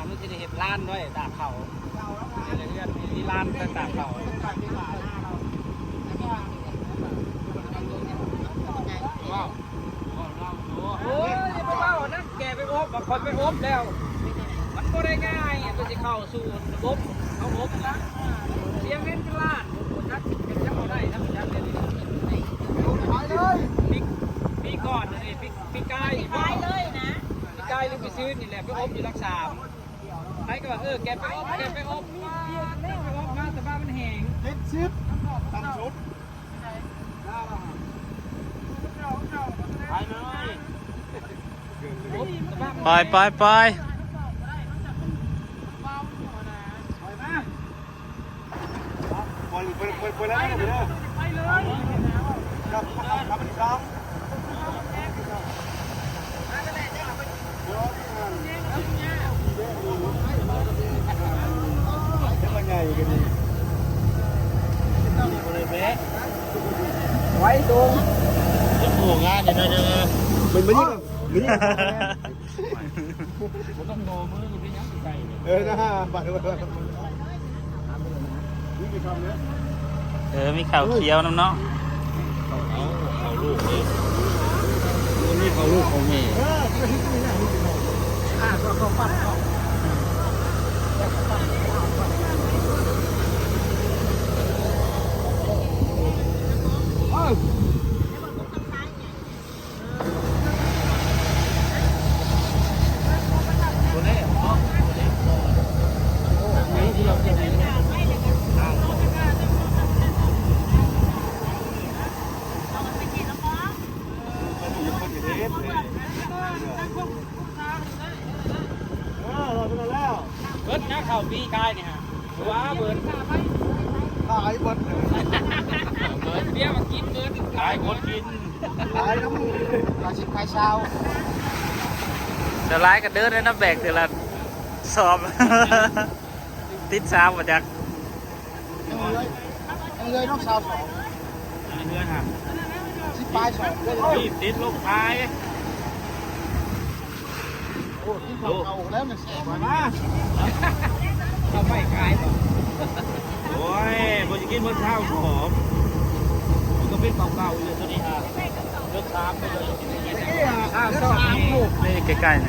มันจะได้เห็นล้านด้วยตากเขาเรื่อยๆมีล้านตากเขาว้าวโอ้ยไปเบ้านั่นแกไปอบมาคอยไปอบแล้วมันก็ได้ง่ายมันจะเข้าสู่ระบบเขาอบนะเสียเงินเป็นล้านนักเป็นยังเอาได้นะเป็นยังเลยปีก่อนนี่ปีกายเลยนะปีกายหรือปีซื้อนี่แหละไปอบอยู่รักษาใครก็บอกแกไปอบมาแต่บ้านมันแห้งเจ็ดสิบตั้งชุดไปเลยปล่อยปล่อยปล่อยไปแล้วไปเลยครับครับเป็นซ้อมจะมาใหญ่กันนี่ไว้ตรง จะปลูกงานอย่างนั้นเลยมันไม่ยิ่งไม่ยิ่งผมต้องโง่มือคุณพี่ยังติดใจนะบัตรนี่ไปทำเนี่ยมีข่าวเคี้ยวน้ำเนาะเขาลูกเลยนี่เขาลูกเขาเมย์ก็ปั้นเบิร์ดนะข่าวปีกายเนี่ยฮะว้าเบิร์ดขายเบิร์ดเบิร์ดเบี้ยมากินเบิร์ดขายคนกินขายน้ำมือขายชิบขายเช้าจะไล่กันเดินเลยนะแบกเดี๋ยวละสอบติดสาวมาจากเลยน้องสาวสองเพื่อนฮะชิบปลายสองรีบติดลูกพายโอ้ที่เขาเอาแล้วมันแสบมาเขาไม่ขายป่ะโอ้ยพอจะกินบนข้าวหอมมันก็เป็นเก่าๆอยู่ตัวนี้ฮะเลือกตามไปเลยข้าวซอสนี่ใกล้ๆ